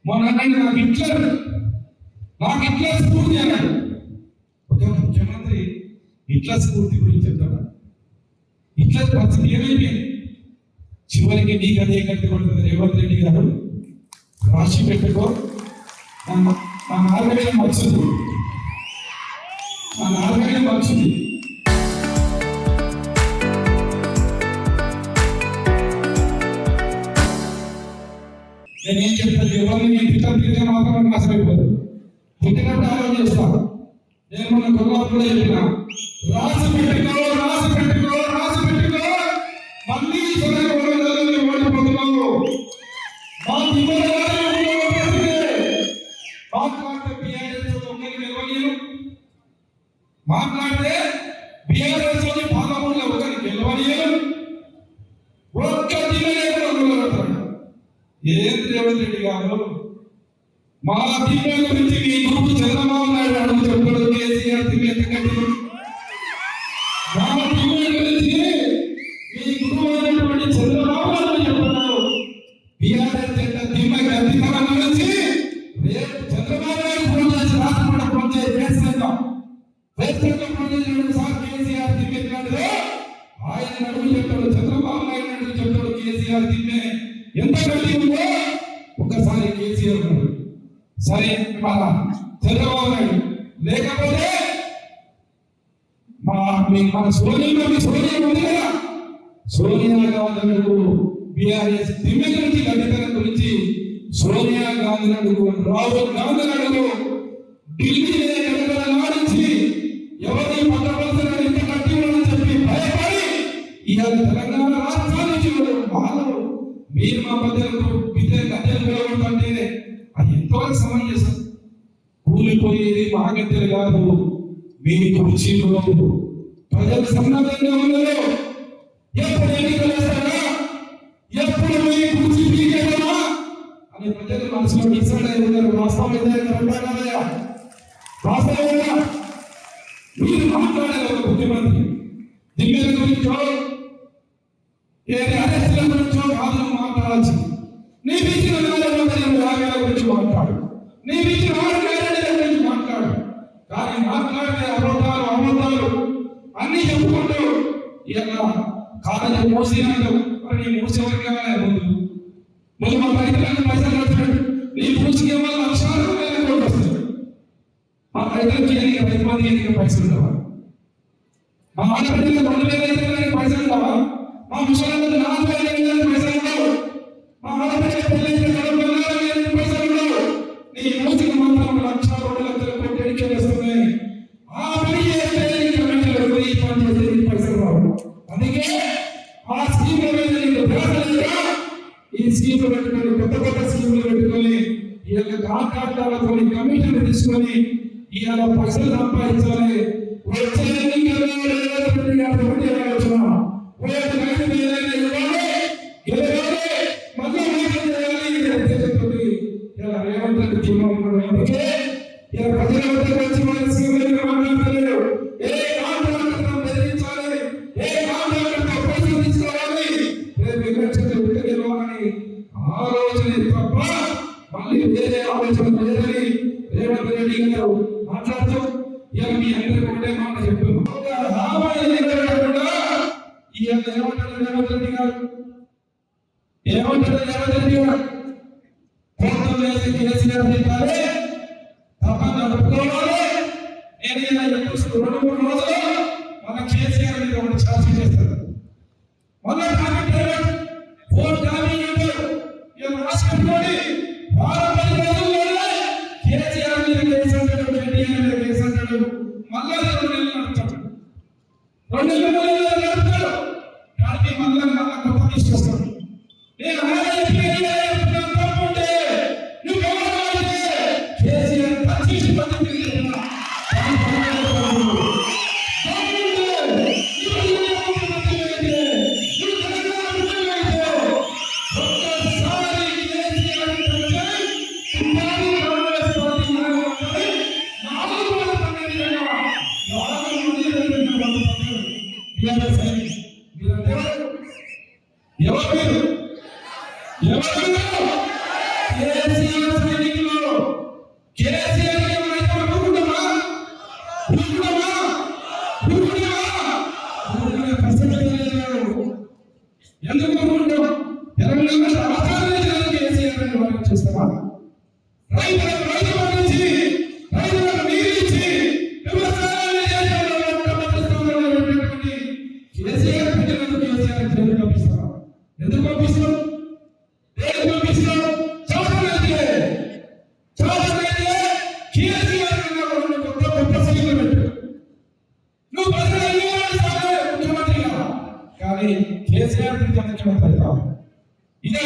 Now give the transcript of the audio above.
మొన్న నాకు ఇట్లా స్ఫూర్తి అన్నాడు. ఒక ముఖ్యమంత్రి ఇట్లా స్ఫూర్తి గురించి చెప్తాడు. ఇట్లా పరిస్థితి ఏమైపోయింది? చివరికి నీకు అదే కట్టి కొడుతుంది రేవంత్ రెడ్డి గారు. రాసి పెట్టుకో, నా నాలుగైదు వచ్చింది, నా నాలుగైదు వచ్చింది. నేనేం చెప్తాను, ఎవరిని నేను తిట్టితే మాత్రం నాశమైపోతుంది. తిట్టినప్పుడు ఆలోచన చేస్తాను. నేను మొన్న కొల్లాపులో చెప్పిన రాసి పెట్టుకో, రాసి పెట్టుకో, రాసి పెట్టుకో, మళ్ళీ ఓడిపోతున్నావు. మాట్లాడితే బీఆర్ఎస్ పార్లమెంట్ లో ఒకరికి గెలవనీయను. ఒక్క ఏంటి రేవంత్ రెడ్డి గారు, మా దిమ్మె గురించి మీ గురువు చంద్రబాబు నాయుడు అడుగు చెప్పాడు. కేసీఆర్ దిమ్మె ఎత్తకండి. మా దిమ్మె గురించి మీ గురువు అయినటువంటి చంద్రబాబు నాయుడు చెప్పాడు. బీఆర్ఎస్ దిమ్మెకి అధికారం గురించి రేపు చంద్రబాబు నాయుడు ఫోన్ చేసి రాష్ట్రంలో ఫోన్ చేసి వేస్తున్నాం. వేస్తున్న ఫోన్ చేసినప్పుడు సార్ కేసీఆర్ దిమ్మె ఎత్తాడు. ఆయన అడుగు చెప్పాడు, చంద్రబాబు నాయుడు అడుగు చెప్పాడు. కేసీఆర్ దిమ్మె ఎంత గట్టి ఉందో ఒక్కసారి కేసీఆర్ సరే మన చంద్రబాబు నాయుడు లేకపోతే మన సోనియా ఉంది కదా, సోనియా గాంధీ బీఆర్ఎస్ దిమ్మె గురించి గట్టితనం గురించి సోనియా గాంధీ అడుగు, రాహుల్ గాంధీ అడుగు, ఢిల్లీ నాడించి ఎవరిని పట్టవలసిన ఇంత కట్టి ఉందని చెప్పి భయపడి ఇవాళ తెలంగాణ రాష్ట్రానికి వాళ్ళు మీరు మా ప్రజలకు అంటే అది ఎంతవరకు సమంజసం? కూలిపోయేది మా గద్దెలు కాదు, మీ కుర్చీలు. ప్రజలు సన్నద్ధంగా ఉన్నారు. ఎప్పుడు ఎన్నికలు వేస్తారా, ఎప్పుడు మీ కుర్చీ పీకేదా అని ప్రజలు మనసులో డిసైడ్ అయి ఉన్నారు. వాస్తవంగా మీరు మాట్లాడాలి. ఒక ముఖ్యమంత్రి దిగ్గల గురించో అరెస్టుల గురించో కాదు మాట్లాడాల్సి. నీవు ఇచ్చిన గురించి మాట్లాడు, నీవు ఇచ్చిన 6 గ్యారెంటీల గురించి మాట్లాడు. కానీ మాట్లాడితే అబద్ధాలు అన్ని చెప్పుకుంటూ ఇలా కాలేజీ మూసినాడు. నీ మూసేవారికి కావాలి ముందు మా రైతులకు పైసలు కట్టాడు. నీ మూసికే వల్ల లక్షల కోట్లు వస్తాయి. మా రైతులకి రైతు మందికి పైసలు కావాలి. మా ఆడపిల్లలకు 2000 పైసలు కావాలి. మా ముసలి 4000 పైసలు ఉండవు. మా ఆడపిల్లల పెళ్ళైతే 40,000 పైసలు ఉండవు. నీ మూసికి మాత్రం 1,00,000 కోట్లు ఎడికే వేస్తున్నాయి. ఆ పని చేస్తే ఈ పని చేస్తే పైసలు రావు. అందుకే ఆ స్కీమ్ల మీద నీకు ధ్యాస, ఈ స్కీమ్లు పెట్టుకొని కొత్త స్కీమ్లు పెట్టుకొని ఇవాళ కాంట్రాక్టర్లతో కమిషన్ తీసుకొని ఇవాళ పైసలు సంపాదించాలి. వచ్చే ఎన్నికల్లో రేవంత్ రెడ్డి గారు ఒకటి ఆలోచన, ఆలోచన తప్ప మళ్ళీ వేరే ఆలోచన లేదని రేవంత్ రెడ్డి గారు మాట్లాడుతూ ఇవాళ మీ అందరికీ ఒకటే మాట చెప్తున్నాను. ఏమంటారు రేవంత్ రెడ్డి గారు? కోర్టులు వేసి కేసీఆర్ తిట్టాలి, తప్పని ఒప్పుకోవాలి. నేను 2-3 రోజులు మన కేసీఆర్ మీద ఒకటి ఛార్జ్ చేస్తారు. మళ్ళీ ఫోన్ టాపింగ్ అంటారు. రాష్ట్రంలోని 10 రోజుల్లోనే కేసీఆర్ మీద కేసు అంటాడు, కేటీఆర్ మీద కేసు అంటాడు. మళ్ళీ 2 నెలలు నడుపుతాడు. 2 నెలలు నడుపుతాడు. కానీ మళ్ళీ కొత్త తీసుకొస్తాడు. నేను తప్పుంటే నువ్వు కేసీఆర్ పచ్చి పద్ధతి ఎవరు ఎందుకు అనుకుంటాం? తెలంగాణ రాష్ట్రాన్ని కేసీఆర్ అని మనం చేస్తామా? రైతులకు రైతు పండించి రైతులకు నీరు ఇచ్చి వ్యవసాయాన్ని చేసేటువంటి కేసీఆర్ ప్రజలకు కేసీఆర్ జైలు పంపిస్తాం. ఎందుకు పంపిస్తాం? దేనికి పంపిస్తాం? చదువులైతే కేసీఆర్ కొత్త గొప్ప సీట్లు పెట్టు. నువ్వు ప్రజలు ముఖ్యమంత్రి కాదు, కానీ కేసీఆర్ ముఖ్యమంత్రి అవుతావు. ఇదా